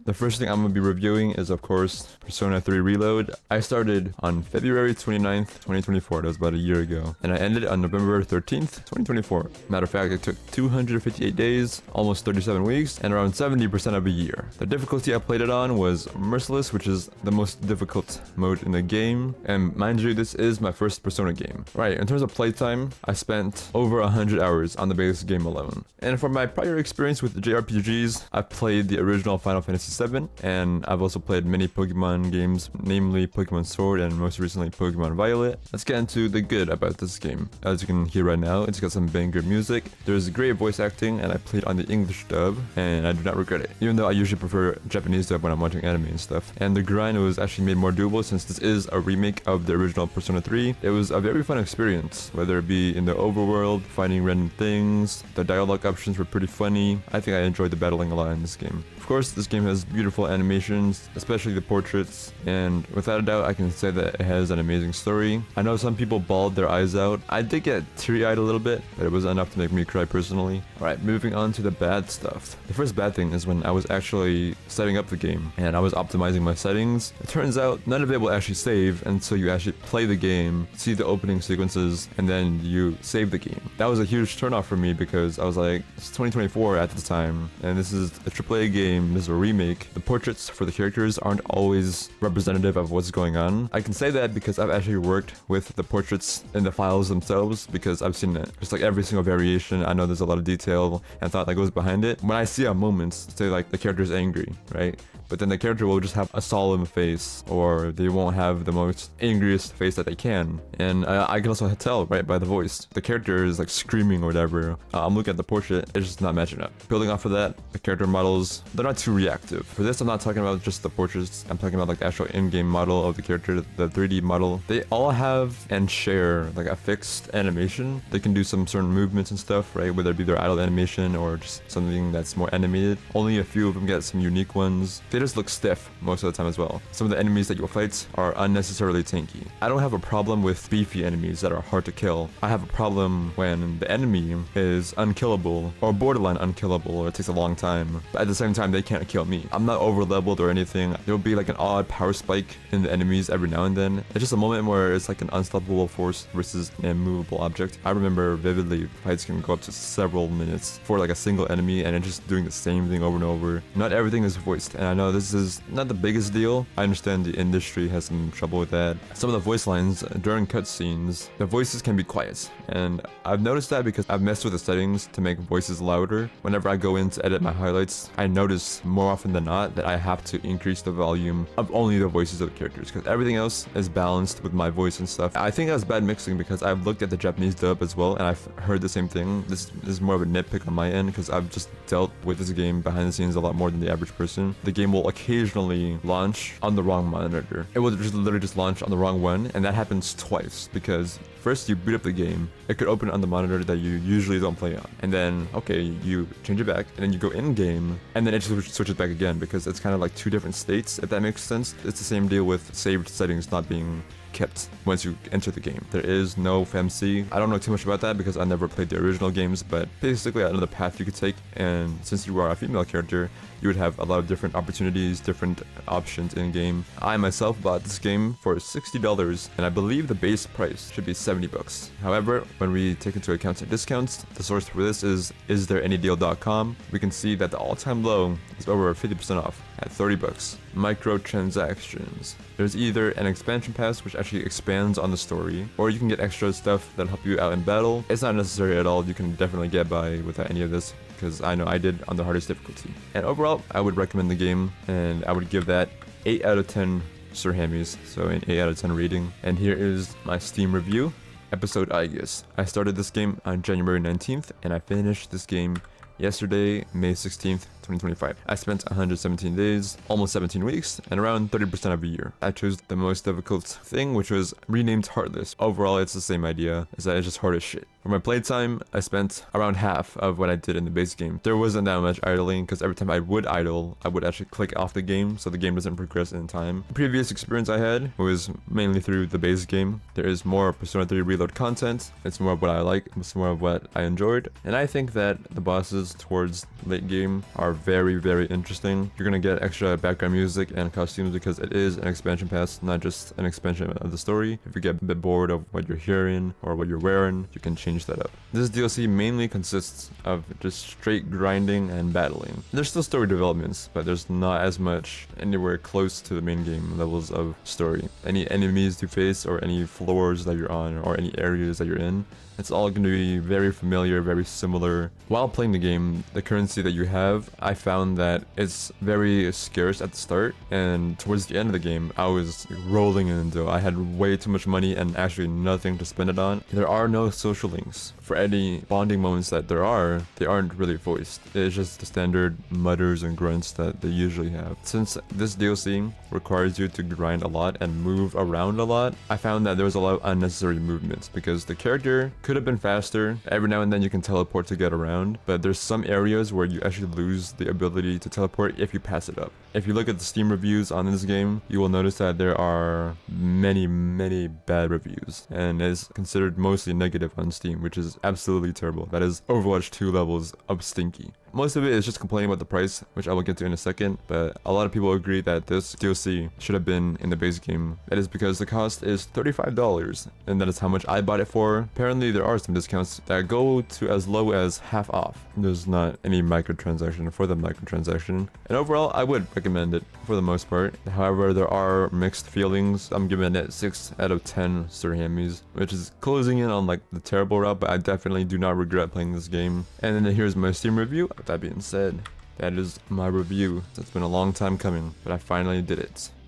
The first thing I'm going to be reviewing is, of course, Persona 3 Reload. I started on February 29th, 2024. That was about a year ago. And I ended on November 13th, 2024. Matter of fact, it took 258 days, almost 37 weeks, and around 70% of a year. The difficulty I played it on was Merciless, which is the most difficult mode in the game. And mind you, this is my first Persona game. Right, in terms of playtime, I spent over 100 hours on the base game alone. And for my prior experience with JRPGs, I've played the original Final Fantasy VII, and I've also played many Pokemon games, namely Pokemon Sword and most recently Pokemon Violet. Let's get into the good about this game. As you can hear right now, it's got some banger music. There's great voice acting, and I played on the English dub, and I do not regret it, even though I usually prefer Japanese dub when I'm watching anime and stuff. And the grind was actually made more doable since this is a remake of the original Persona 3. It was a very fun experience, whether it be in the overworld, finding random things. The dialogue options were pretty funny. I think I enjoyed the battling a lot in this game. Of course, this game has beautiful animations, especially the portraits, and without a doubt, I can say that it has an amazing story. I know some people bawled their eyes out. I did get teary-eyed a little bit, but it was enough to make me cry personally. Alright, moving on to the bad stuff. The first bad thing is when I was actually setting up the game, and I was optimizing my settings. It turns out none of it will actually save until you actually play the game, see the opening sequences, and then you save the game. That was a huge turnoff for me because I was like, it's 2024 at the time, and this is a AAA game. This is a remake. The portraits for the characters aren't always representative of what's going on. I can say that because I've actually worked with the portraits in the files themselves, because I've seen it. Just like every single variation, I know there's a lot of detail and thought that goes behind it. When I see a moment, say like the character's angry, right? But then the character will just have a solemn face, or they won't have the most angriest face that they can. And I can also tell, right, by the voice. The character is like screaming or whatever. I'm looking at the portrait, it's just not matching up. Building off of that, the character models, they're not too reactive. For this, I'm not talking about just the portraits, I'm talking about like the actual in-game model of the character, the 3D model. They all have and share like a fixed animation. They can do some certain movements and stuff, right? Whether it be their idle animation or just something that's more animated. Only a few of them get some unique ones. They just look stiff most of the time as well. Some of the enemies that you'll fight are unnecessarily tanky. I don't have a problem with beefy enemies that are hard to kill. I have a problem when the enemy is unkillable or borderline unkillable, or it takes a long time. But at the same time, they can't kill me. I'm not over leveled or anything. There'll be like an odd power spike in the enemies every now and then. It's just a moment where it's like an unstoppable force versus an immovable object. I remember vividly fights can go up to several minutes for like a single enemy, and it's just doing the same thing over and over. Not everything is voiced, and I know this is not the biggest deal. I understand the industry has some trouble with that. Some of the voice lines during cutscenes, the voices can be quiet, and I've noticed that because I've messed with the settings to make voices louder. Whenever I go in to edit my highlights, I notice more often than not that I have to increase the volume of only the voices of the characters, because everything else is balanced with my voice and stuff. I think that's bad mixing because I've looked at the Japanese dub as well, and I've heard the same thing. This is more of a nitpick on my end because I've just dealt with this game behind the scenes a lot more than the average person. The game will occasionally launch on the wrong monitor. It will just literally just launch on the wrong one, and that happens twice because first you boot up the game, it could open on the monitor that you usually don't play on, and then okay, you change it back, and then you go in game, and then it just switches back again because it's kind of like two different states, if that makes sense. It's the same deal with saved settings not being kept once you enter the game. There is no FMC. I don't know too much about that because I never played the original games, but basically another path you could take, and since you are a female character, you would have a lot of different opportunities, different options in game. I myself bought this game for $60, and I believe the base price should be $70. However, when we take into account some discounts, the source for this is istthereanydeal.com. We can see that the all-time low is over 50% off at $30. Microtransactions. There's either an expansion pass which actually expands on the story, or you can get extra stuff that'll help you out in battle. It's not necessary at all. You can definitely get by without any of this, because I know I did on the hardest difficulty. And overall, I would recommend the game, and I would give that 8 out of 10 Sir Hammys, so an 8 out of 10 rating. And here is my Steam review. Episode Aigis. I started this game on January 19th, and I finished this game yesterday, May 16th, 2025. I spent 117 days, almost 17 weeks, and around 30% of a year. I chose the most difficult thing, which was renamed Heartless. Overall, it's the same idea, is that it's just hard as shit. For my playtime, I spent around half of what I did in the base game. There wasn't that much idling, because every time I would idle, I would actually click off the game, so the game doesn't progress in time. The previous experience I had was mainly through the base game. There is more Persona 3 Reload content. It's more of what I like, it's more of what I enjoyed, and I think that the bosses towards late game are very, very interesting. You're gonna get extra background music and costumes because it is an expansion pass, not just an expansion of the story. If you get a bit bored of what you're hearing or what you're wearing, you can change that up. This DLC mainly consists of just straight grinding and battling. There's still story developments, but there's not as much anywhere close to the main game levels of story. Any enemies you face or any floors that you're on or any areas that you're in, it's all going to be very familiar, very similar. While playing the game, the currency that you have, I found that it's very scarce at the start, and towards the end of the game, I was rolling in dough. I had way too much money and actually nothing to spend it on. There are no social links. For any bonding moments that there are, they aren't really voiced. It's just the standard mutters and grunts that they usually have. Since this DLC requires you to grind a lot and move around a lot, I found that there was a lot of unnecessary movements because the character could have been faster. Every now and then you can teleport to get around, but there's some areas where you actually lose the ability to teleport if you pass it up. If you look at the Steam reviews on this game, you will notice that there are many bad reviews, and it's considered mostly negative on Steam, which is absolutely terrible. That is Overwatch 2 levels of stinky. Most of it is just complaining about the price, which I will get to in a second, but a lot of people agree that this DLC should have been in the base game. That is because the cost is $35, and that is how much I bought it for. Apparently there are some discounts that go to as low as half off. There's not any microtransaction for the microtransaction, and overall I would recommend it for the most part. However, there are mixed feelings. I'm giving it 6 out of 10 Sir Hammys, which is closing in on like the terrible route, but I definitely do not regret playing this game. And then here's my Steam review. With that being said, that is my review. It's been a long time coming, but I finally did it.